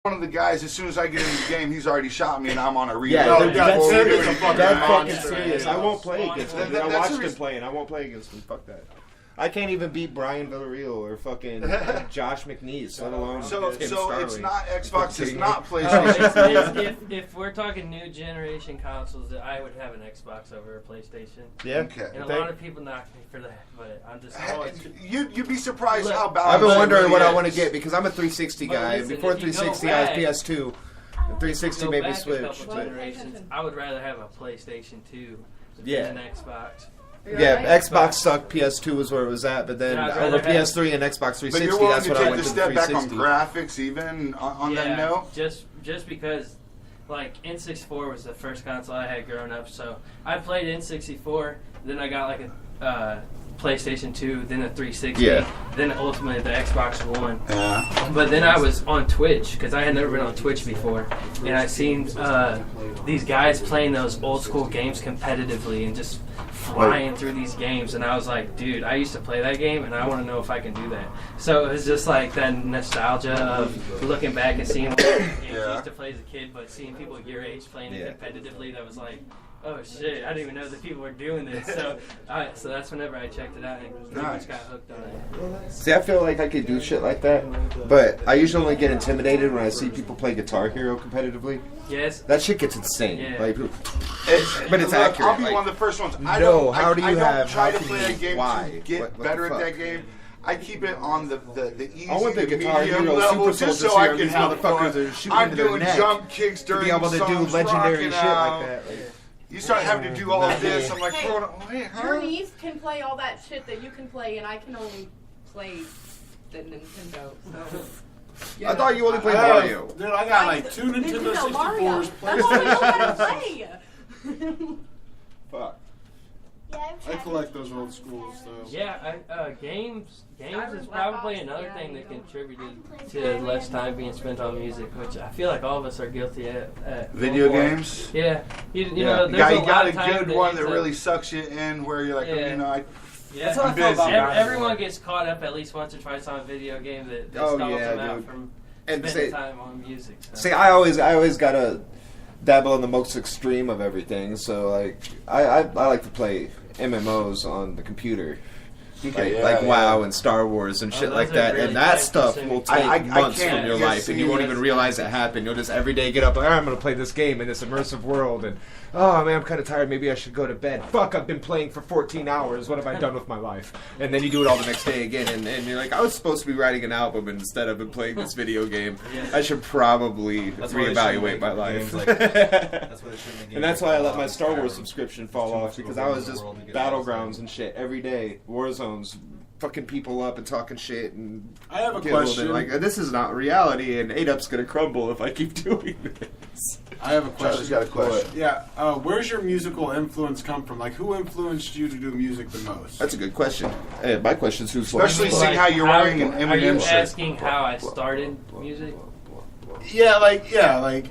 one of the guys, as soon as I get in the game, he's already shot me and I'm on a reload. Yeah, that's fucking monster, serious. I won't play against him. I That's watched him play, and I won't play against him. Fuck that. I can't even beat Brian Villarreal or fucking Josh McNeese, let alone So Tim Starling. it's not Xbox, it's not PlayStation. If we're talking new generation consoles, I would have an Xbox over a PlayStation. Yeah. Okay. And a lot of people knock me for that, but I'm just always... You'd be surprised Look, how balanced I've been wondering it what really I want to is. get because I'm a 360 guy. listen, Before if you go 360, back- I was PS2. The 360 Go made me back a switch. couple but- generations, I would rather have a PlayStation 2 Yeah. than an Xbox. Yeah, Xbox sucked. PS2 was where it was at, but then Yeah, I'd over rather have- PS3 and Xbox 360, But you're willing that's to what I take went the to step back on 360. graphics, even on that note. Just because, like, N64 was the first console I had growing up, so I played N64. Then I got like a PlayStation 2, then a 360, then ultimately the Xbox One. Yeah. But then I was on Twitch because I had never been on Twitch before, and I seen these guys playing those old school games competitively and just flying through these games, and I was like, dude, I used to play that game, and I want to know if I can do that. So it was just like that nostalgia of looking back and seeing what games I used to play as a kid, but seeing people your age playing it competitively, that was like, oh shit, I didn't even know that people were doing this. So that's whenever I checked it out and pretty much got hooked on it. See, I feel like I could do shit like that, but I usually only get intimidated when I see people play Guitar Hero competitively. Yes. That shit gets insane. Yeah. Like, but it's accurate. I'll be like, one of the first ones. No, I don't, how do you I don't have? try how to can play you- a game why? to get What better the at fuck? that game. I keep it on the easy I want the to Guitar medium Hero level Super just Soldiers so I here, can these have motherfuckers fun. are shooting I'm into their doing neck jump kicks to during be able to do songs, legendary rocking shit out. like that. Like, You start having to do all of this. I'm like, wait, Your niece can play all that shit that you can play, and I can only play the Nintendo. So. I thought you only played I have- Mario. Dude, I got like 2 Nintendo Mario. 64s, That's all I know how to PlayStation. play. Fuck. I collect those old school stuff. Yeah, games is probably another thing that contributed to less time being spent on music, which I feel like all of us are guilty at Video one point. games? Yeah. You know, You there's got a a good that one that ends up- really sucks you in where you're like, Yeah. you know, Yeah, That's how I felt about basketball. everyone gets caught up at least once or twice on a video game that Oh, stalls yeah, them out dude. from And spending say- time on music. So. See, I always gotta dabble in the most extreme of everything. So like, I like to play MMOs on the computer. Like WoW and Star Wars and shit those like are that, really and that time stuff consuming. will take I months can't from your just life, and you see won't it. even realize it happened. You'll just every day get up, like, I'm going to play this game in this immersive world, and oh man, I'm kind of tired. Maybe I should go to bed. Fuck, I've been playing for 14 hours. What have I done with my life? And then you do it all the next day again, and you're like, I was supposed to be writing an album, and instead I've been playing this video game. I should probably That's why they shouldn't reevaluate make my life. games like- that's why they shouldn't make And games that's why I like let my Fallout, Star Wars Skyrim. subscription fall Too much off, because going I on was in the just world to get battlegrounds and shit every day, war zones, fucking people up and talking shit, and I have a get a little bit question. like, this is not reality, and 8-Up's gonna crumble if I keep doing this. I have a Charlie's question. got a question. Yeah, where's your musical influence come from? Like, who influenced you to do music the most? That's a good question. My question's who's Especially seeing how you're wearing an Are you Eminem shirt. asking how I started music? Yeah,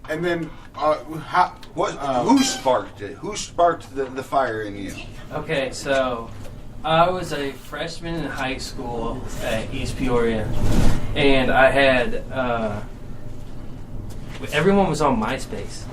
and then how? Who sparked it? Who sparked the fire in you? Okay, so I was a freshman in high school at East Peoria, and I had everyone was on MySpace.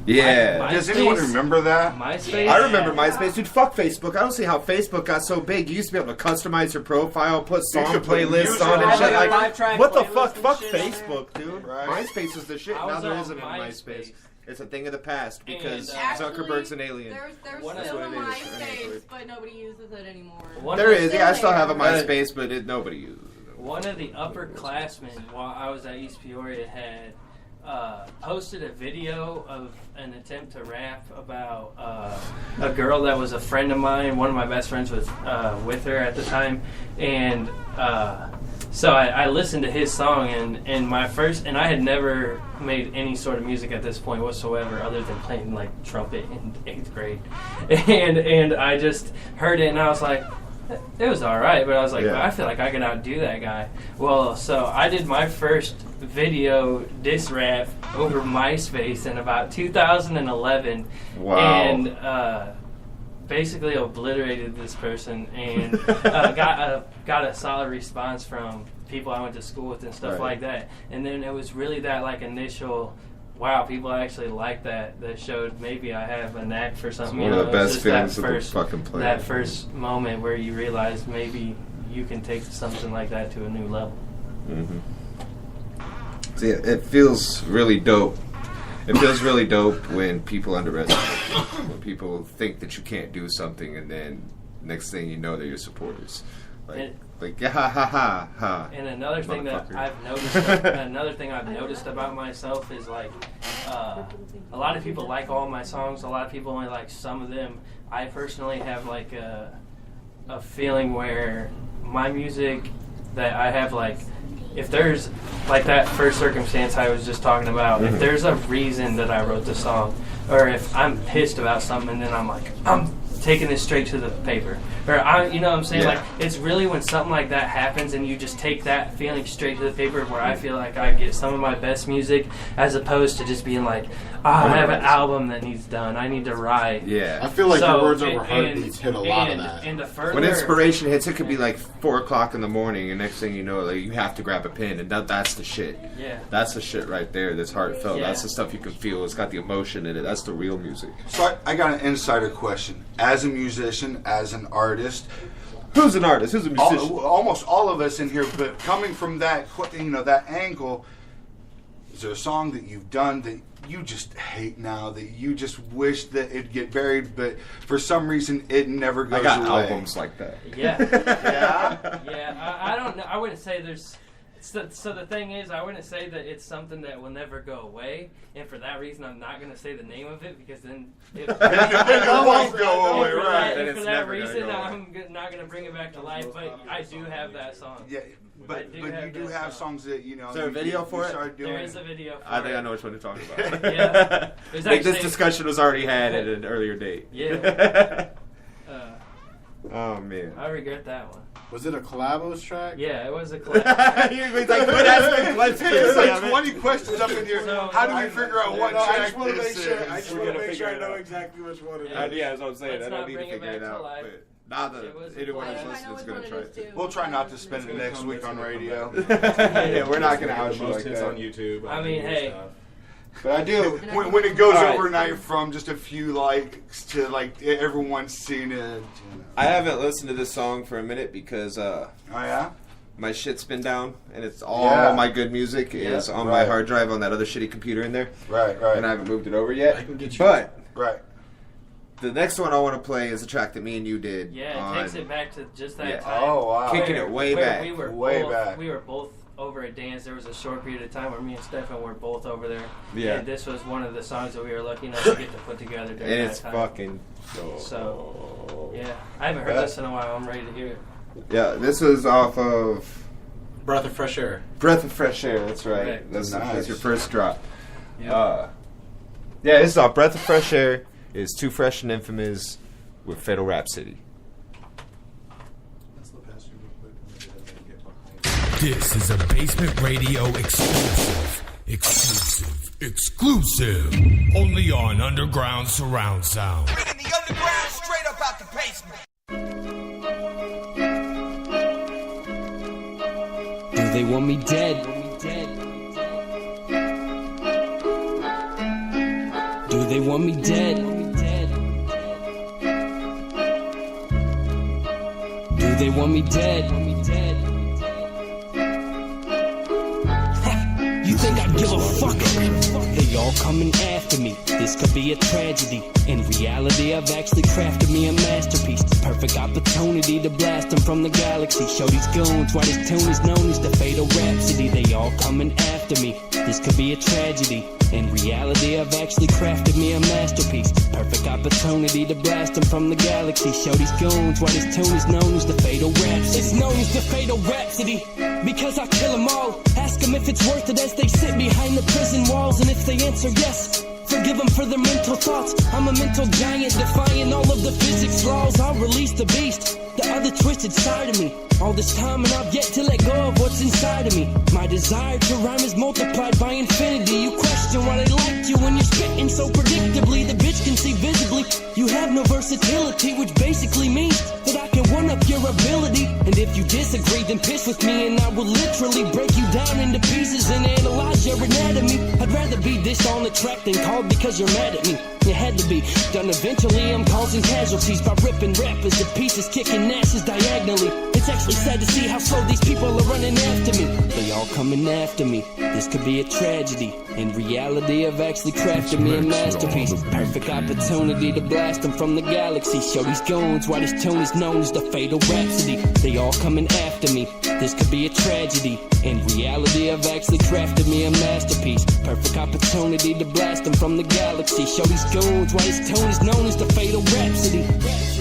Yeah. My- Does anyone MySpace- remember that? MySpace. I remember MySpace. Dude, fuck Facebook. I don't see how Facebook got so big. You used to be able to customize your profile, put song could put playlists music on and on shit. there. Like, what the fuck? and Fuck shit on there. Facebook, dude. Right. MySpace is the shit. I Now was there on isn't a MySpace. MySpace. It's a thing of the past because And, Zuckerberg's an alien. There's What still is a what it is, MySpace, but nobody uses it anymore. One There of- is. Yeah, I still have a Still there. MySpace, but nobody uses it. One of the upperclassmen while I was at East Peoria had posted a video of an attempt to rap about a girl that was a friend of mine. One of my best friends was with her at the time, and so I listened to his song, and I had never made any sort of music at this point whatsoever, other than playing like trumpet in 8th grade, and I just heard it, and I was like, it was all right, but I was like, Yeah. I feel like I could outdo that guy. Well, so I did my first video diss rap over MySpace in about 2011, Wow. and basically obliterated this person, and got a solid response from people I went to school with and stuff Right. like that. And then it was really that like initial, wow, people actually like that showed maybe I have a knack for something. It's one of the It was best just feelings that of the first, fucking play. that first moment where you realize maybe you can take something like that to a new level. Mm-hmm. See, it feels really dope. It feels really dope when people underestimate you. When people think that you can't do something, and then next thing you know, they're your supporters. Like ha ha ha ha. And another thing that I've noticed about myself is like a lot of people like all my songs. A lot of people only like some of them. I personally have like a feeling where my music that I have like, if there's like that first circumstance I was just talking about, if there's a reason that I wrote the song, or if I'm pissed about something and then I'm like, I'm taking this straight to the paper, or you know what I'm saying? Yeah. Like, it's really when something like that happens and you just take that feeling straight to the paper, where I feel like I get some of my best music, as opposed to just being like, I have an album that needs done, I need to write. Yeah. I feel like So, your words over heartbeats hit a lot of that. And the further, When inspiration hits, it could be like 4 o'clock in the morning, and next thing you know, like you have to grab a pen, and that's the shit. Yeah. That's the shit right there. That's heartfelt. Yeah. That's the stuff you can feel. It's got the emotion in it. That's the real music. So I got an insider question. As a musician, as an artist, Who's an artist? Who's a musician? almost all of us in here, but coming from that, that angle, is there a song that you've done that you just hate now, that you just wish that it'd get buried, but for some reason it never goes I got away? albums like that. Yeah. Yeah? Yeah, I don't know. I wouldn't say there's. So the thing is, I wouldn't say that it's something that will never go away, and for that reason, I'm not going to say the name of it, because then it won't go away, for right? That, Then and for it's that never gonna reason, go away. I'm not going to bring it back to life. But I do have that song. Yeah, but you do have songs that, you know... Is there a video for it? started doing. There is a video. For I think it. I know which one you're talking about. Yeah. There's Like this actually- discussion was already had at an earlier date. Yeah. Oh man. I regret that one. Was it a collabos track? Yeah, it was a collab. He's like, quit asking questions. There's damn like it." 20 questions up in here. So- How do we figure out what No, I track just want to make this sure. is? I just We're want to gonna make sure I figure it know out. exactly which one it is. Yeah, that's what I'm saying. Let's I don't not need to bring it figure it back to out. life. But now that It was a anyone collab. who's I know listening is which going one to it try is, it. too. We'll try not to spend it next week on radio. Yeah, we're not going to out you Most like hits that. on YouTube. I mean, hey. But I do, when it goes All right. overnight from just a few likes to like everyone's seen it. You know. I haven't listened to this song for a minute because Oh yeah? my shit's been down, and it's all Yeah. my good music is on my right. hard drive on that other shitty computer in there, Right, and I haven't moved it over yet. I can get you- But right. the next one I want to play is a track that me and you did. Yeah, it on takes it back to just that Yeah. time. Oh wow. Kicking it way where back. We were Way both, back. We were both over at Dan's. There was a short period of time where me and Stefan were both over there. Yeah. And this was one of the songs that we were lucky enough to get to put together during And that it's time. fucking So, yeah. I haven't heard Yeah. this in a while. I'm ready to hear it. Yeah, this is off of Breath of fresh air. Breath of Fresh Air. That's right. Correct. That's Nice. your first drop. Yep. Yeah, this is off Breath of Fresh Air. Is 2Fresh and Infamous with Fatal Rhapsody. That's the pastor real quick. Maybe that doesn't get behind. This is a Basement Radio exclusive. Exclusive. Only on Underground Surround Sound. Bringing the underground straight up out the basement. Do they want me dead? Do they want me dead? Do they want me dead? You think I give a fuck? They all coming after me. This could be a tragedy. In reality, I've actually crafted me a masterpiece. Perfect opportunity to blast them from the galaxy. Show these goons why this tune is known as the Fatal Rhapsody. They all coming after me. This could be a tragedy. In reality, I've actually crafted me a masterpiece. Perfect opportunity to blast them from the galaxy. Show these goons why this tune is known as the Fatal Rhapsody. It's known as the Fatal Rhapsody because I kill them all. Ask them if it's worth it as they sit behind the prison walls. And if they answer yes, forgive them for their mental thoughts. I'm a mental giant defying all of the physics laws. I'll release the beast, the other twisted side of me. All this time and I've yet to let go of what's inside of me. My desire to rhyme is multiplied by infinity. You question why they liked you when you're spitting so predictably. The bitch can see visibly you have no versatility, which basically means that I can one-up your ability. And if you disagree, then piss with me and I will literally break you down into pieces and analyze your anatomy. I'd rather be this on the track than called because you're mad at me. It had to be done eventually. I'm causing casualties by ripping rappers to pieces, kicking asses diagonally. It's actually sad to see how slow these people are running after me. They all coming after me. This could be a tragedy. In reality, I've actually crafted me a masterpiece. Perfect opportunity to blast them from the galaxy. Show these goons why this tune is known as the Fatal Rhapsody. They all coming after me. This could be a tragedy. In reality, I've actually crafted me a masterpiece. Perfect opportunity to blast them from the galaxy. Show these goons why this tune is known as the Fatal Rhapsody.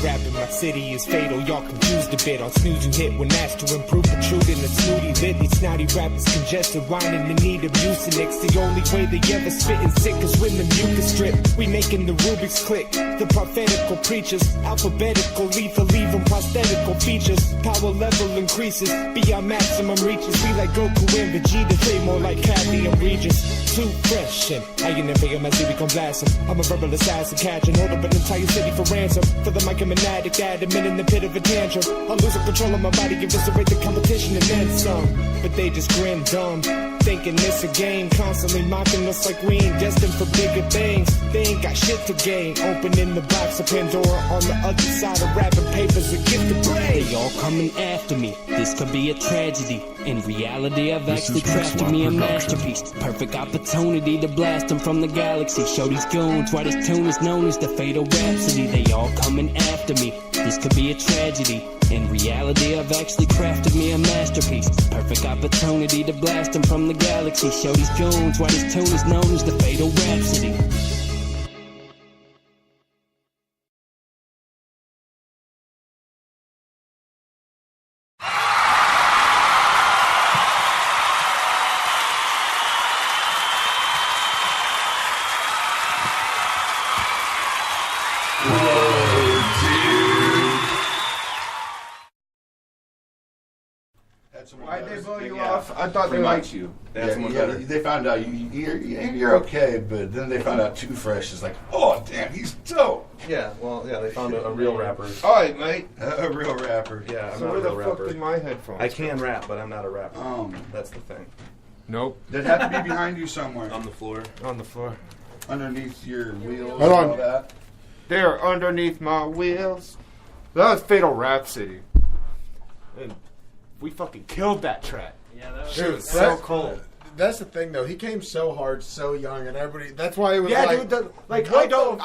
Rapping my city is fatal, y'all confused a bit. On snooze you hit when asked to improve, protruding the snooty lid. These snotty rappers congested, whining in need of Mucinex. The only way they ever spitting sick is when the mucus strip. We making the Rubik's click, the prophetical preachers. Alphabetical, lethal, even prosthetical features. Power level increases, beyond maximum reaches. We like Goku and Vegeta, they more like Kathy and Regis. 2Fresh, and I ain't never hear my city come blasting. I'm a verbal assassin, catching hold up an entire city for ransom. For the mic, I'm an addict, adamant in the pit of a tantrum. I'm losing control of my body, eviscerate the competition and then some. But they just grin dumb, thinking it's a game. Constantly mocking us like we ain't destined for bigger things. They ain't got shit to gain. Opening the box of Pandora on the other side of wrapping papers, a gift of brain. They all coming after me. This could be a tragedy. In reality, I've actually crafted me a masterpiece. Perfect opportunity to blast them from the galaxy. Show these goons why this tune is known as the Fatal Rhapsody. They all coming after me. This could be a tragedy. In reality, I've actually crafted me a masterpiece. Perfect opportunity to blast them from the galaxy. Show these goons why this tune is known as the Fatal Rhapsody. Why'd they blow you off? I thought they liked you. They found out you're okay, but then they found out 2Fresh is like, oh damn, he's dope. Yeah, well, yeah, they found a real rapper. All right, mate. A real rapper. Yeah, I'm So not where a real the fuck rapper. did my headphones? I can rap, but I'm not a rapper. That's the thing. Nope. They'd have to be behind you somewhere. On the floor. On the floor. Underneath your wheels. Hold on. And all that. They're underneath my wheels. That was Fatal Rhapsody. And we fucking killed that track. Yeah, that was, Dude, so cool. That's the thing, though. He came so hard, so young, and everybody. That's why it was Yeah, like, dude. Like, what I don't.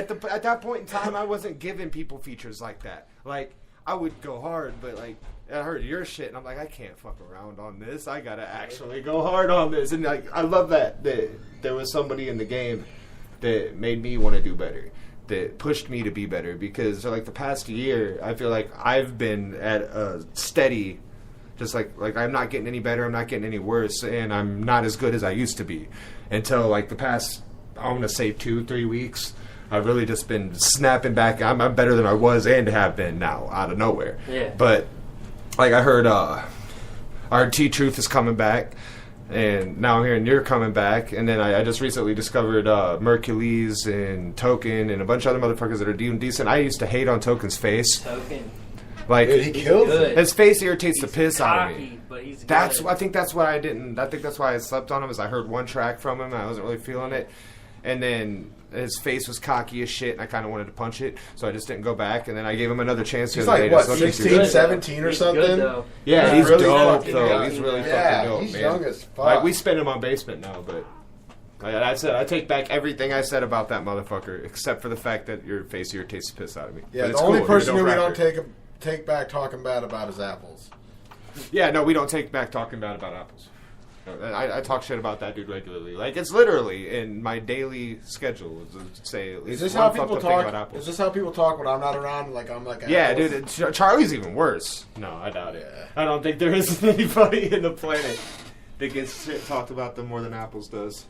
the fuck? At that point in time, I wasn't giving people features like that. Like, I would go hard, but like, I heard your shit, and I'm like, I can't fuck around on this. I gotta actually go hard on this. And like, I love that there was somebody in the game that made me want to do better, that pushed me to be better. Because like the past year, I feel like I've been at a steady. Just like I'm not getting any better, I'm not getting any worse, and I'm not as good as I used to be. Until like the past, I want to say 2-3 weeks, I've really just been snapping back. I'm better than I was and have been now, out of nowhere. Yeah. But like I heard our T-Truth is coming back, and now I'm hearing you're coming back, and then I just recently discovered Mercules and Token and a bunch of other motherfuckers that are doing decent. I used to hate on Token's face. Token. Like, Dude, he killed it. His face irritates the He's piss out of cocky, me. but he's That's good. I think that's why I didn't. I think that's why I slept on him. Is I heard one track from him, and I wasn't really feeling it, and then his face was cocky as shit, and I kind of wanted to punch it, so I just didn't go back. And then I gave him another chance. He's the other like, day, what, just looking 16, through it. 17 or He's something? good, though. Yeah, he's really dope fucking though. young. He's really Yeah, fucking dope, he's man. young as fuck. Like, we spend him on basement now, but like I said, I take back everything I said about that motherfucker, except for the fact that your face irritates the piss out of me. Yeah, But the it's only cool. You're a person dope who we rapper. don't take back talking bad about is Apples. Yeah, no, we don't take back talking bad about apples. I talk shit about that dude regularly. Like, it's literally in my daily schedule to say at least Is this one how fucked people up thing talk? about apples. Is this how people talk when I'm not around? Like I'm like Yeah, Apples? dude, Charlie's even worse. No, I doubt it. Yeah. I don't think there is anybody in the planet that gets shit talked about them more than Apples does.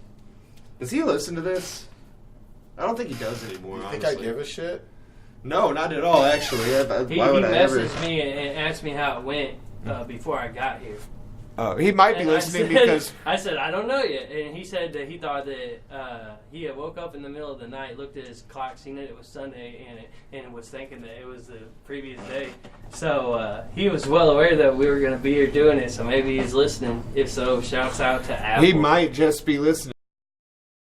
Does he listen to this? I don't think he does anymore, You honestly. think I give a shit? No, not at all, actually. He Why would I ever? messaged me and asked me how it went before I got here. He might be And listening I said, because I said, I don't know yet. And he said that he thought that he had woke up in the middle of the night, looked at his clock, seen that it was Sunday, and was thinking that it was the previous day. So he was well aware that we were going to be here doing it, so maybe he's listening. If so, shouts out to Apple. he might just be listening.